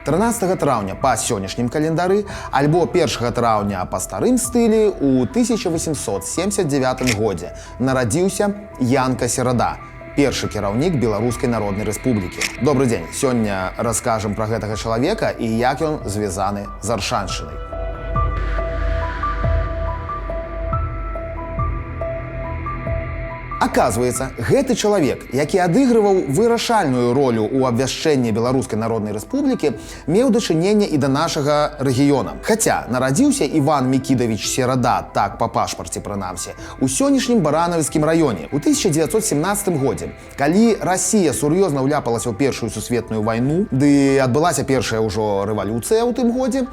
13 траўня па сённяшнім календары альбо 1 траўня па старым стылі ў 1879 годзе нарадзіўся Янка Серада, першы кіраўнік Беларускай Народнай Рэспублікі. Добры дзень! Сёння раскажам пра гэтага чалавека і як ён звязаны з Аршаншчынай. Аказваецца, гэты чалавек, які адыгрываў вырашальную ролю ў абвяшчэнні Беларускай Народнай Рэспублікі, меў дачыненне і да нашага рэгіёна. Хаця нарадзіўся Іван Мікідавіч Серада, так па пашпарце прынамсі, у сённяшнім Баранавіцкім раёне. У 1917 годзе, калі Расія сур'ёзна ўляпалася ў Першую сусветную вайну, ды адбылася першая ўжо рэвалюцыя ў тым годзе,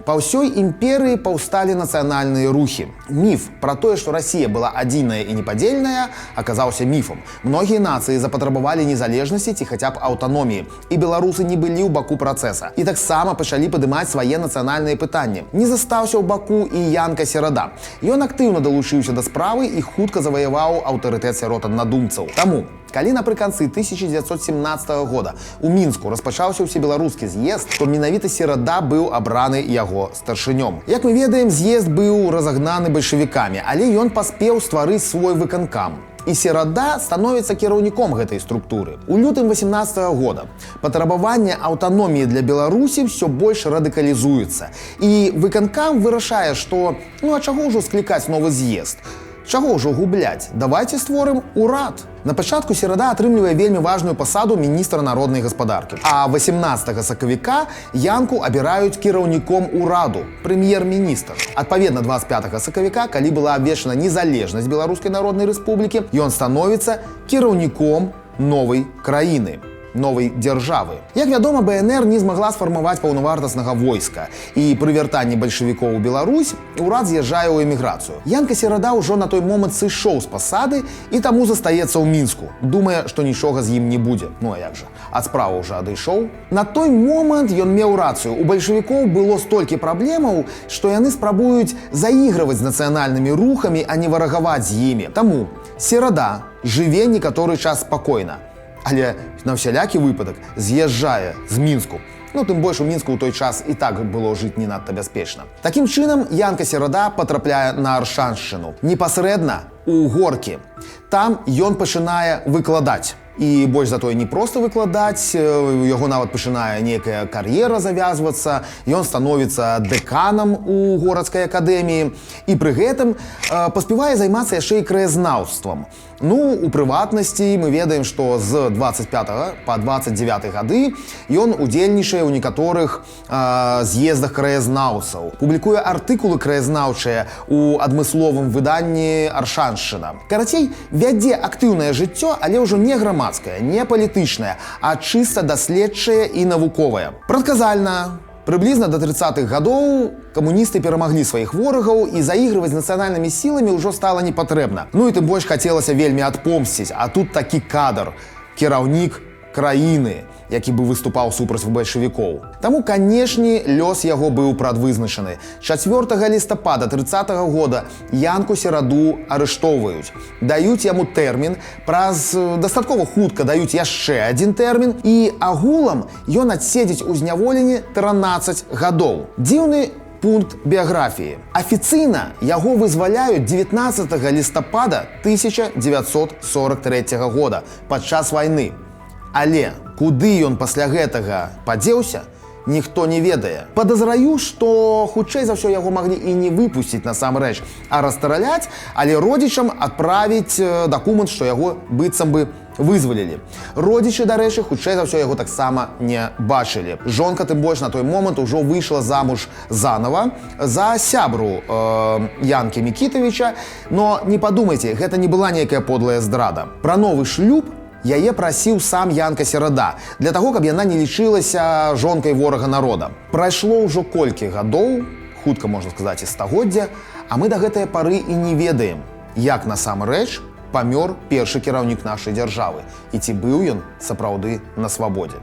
па ўсёй імперыі паўсталі нацыянальныя рухі. Міф пра тое, што Расія была адзіная і непадзельная, аказаўся міфам. Многія нацыі запатрабавалі незалежнасці ці хаця б аўтаноміі, і беларусы не былі ў баку працэса. І таксама пачалі падымаць свае нацыянальныя пытанні. Не застаўся ў баку і Янка Серада. Ён актыўна далучыўся да справы і хутка заваяваў аўтарытэт сярод аднадумцаў. Таму, калі напрыканцы 1917 года у Мінску распачаўся ўсебеларускі з'езд, то менавіта Серада быў абраны яго старшынём. Як мы ведаем, з'езд быў разагнаны бальшавікамі, але ён паспеў стварыць свой выканкам. І Серада становіцца кіраўніком гэтай структуры. У лютым 18 года патрабаванне аўтаноміі для Беларусі ўсё больш радыкалізуецца. І выканкам вырашае, што а чаго ўжо склікаць новы з'езд? Чаго ўжо губляць? Давайце створым урад. На пачатку Серада атрымлівае вельмі важную пасаду міністра народнай гаспадаркі. А 18 сакавіка Янку абіраюць кіраўніком ураду, прэм'ер-міністр. Адпаведна, 25 сакавіка, калі была абвешчана незалежнасць Беларускай Народнай Рэспублікі, ён становіцца кіраўніком новай краіны, новай дзяржавы. Як вядома, БНР не змагла сфармаваць паўнавартаснага войска, і пры вяртанні бальшавікоў у Беларусь урад з'язджае ў эміграцыю. Янка Серада ўжо на той момант сышоў з пасады і таму застаецца ў Мінску, думае, што нічога з ім не будзе. Ну а як жа? Ад справы ўжо адышоў. На той момант ён меў рацыю. У бальшавікоў было столькі праблемаў, што яны спрабуюць заігрываць з нацыянальнымі рухамі, а не варагаваць з імі. Таму Серада жыве некаторы час спакойна, але на ўсялякі выпадак з'язджае з Мінску. Тым больш у Мінску ў той час і так было жыць не надта бяспечна. Такім чынам, Янка Серада патрапляе на Аршаншчыну, непасрэдна у Горкі. Там ён пачынае выкладаць. І больш за тое не проста выкладаць, у яго нават пачынае нейкая кар'ера завязвацца, ён становіцца дэканам у горадскай акадэміі і пры гэтым паспявае займацца яшчэ і краязнаўствам. У прыватнасці мы ведаем, што з 25 па 29 гады ён удзельнічае ў некаторых з'ездах краязнаўцаў, публікуе артыкулы краязнаўчыя ў адмысловым выданні «Аршаншчына». Карацей, вядзе актыўнае жыццё, але ўжо не грамадскае, не палітычнае, а чыста даследчае і навуковае. Прадказальна, прыблізна да 30-х гадоў камуністы перамаглі сваіх ворагаў і заігрываць з нацыянальнымі сіламі ўжо стала непатрэбна. І тым больш хацелася вельмі адпомсціць, а тут такі кадр, кіраўнік краіны, які бы выступаў супраць бальшавікоў. Таму, канешне, лёс яго быў прадвызначаны. 4 лістапада 30-го года Янку Сераду арыштоўваюць. Даюць яму тэрмін, праз дастаткова хутка даюць яшчэ адзін тэрмін, і агулам ён адседзіць у зняволенні 13 гадоў. Дзіўны пункт біяграфіі. Афіцыйна яго вызваляюць 19 лістапада 1943 года падчас вайны. Але куды ён пасля гэтага падзеўся, ніхто не ведае. Падазраю, што хутчэй за ўсё яго маглі і не выпусціць насамрэч, а расстраляць, але родзічам адправіць дакумент, што яго быццам бы вызвалілі. Родзічы, дарэчы, хутчэй за ўсё яго таксама не бачылі. Жонка, тым больш, на той момант ужо выйшла замуж занава за сябру Янкі Мікітавіча, но не падумайце, гэта не была нейкая подлая здрада. Пра новы шлюб яе прасіў сам Янка Серада, для таго, каб яна не лічылася жонкай ворага народа. Прайшло ўжо колькі гадоў, хутка, можна сказаць, і стагоддзя, а мы да гэтай пары і не ведаем, як насамрэч памёр першы кіраўнік нашай дзяржавы і ці быў ён сапраўды на свабодзе.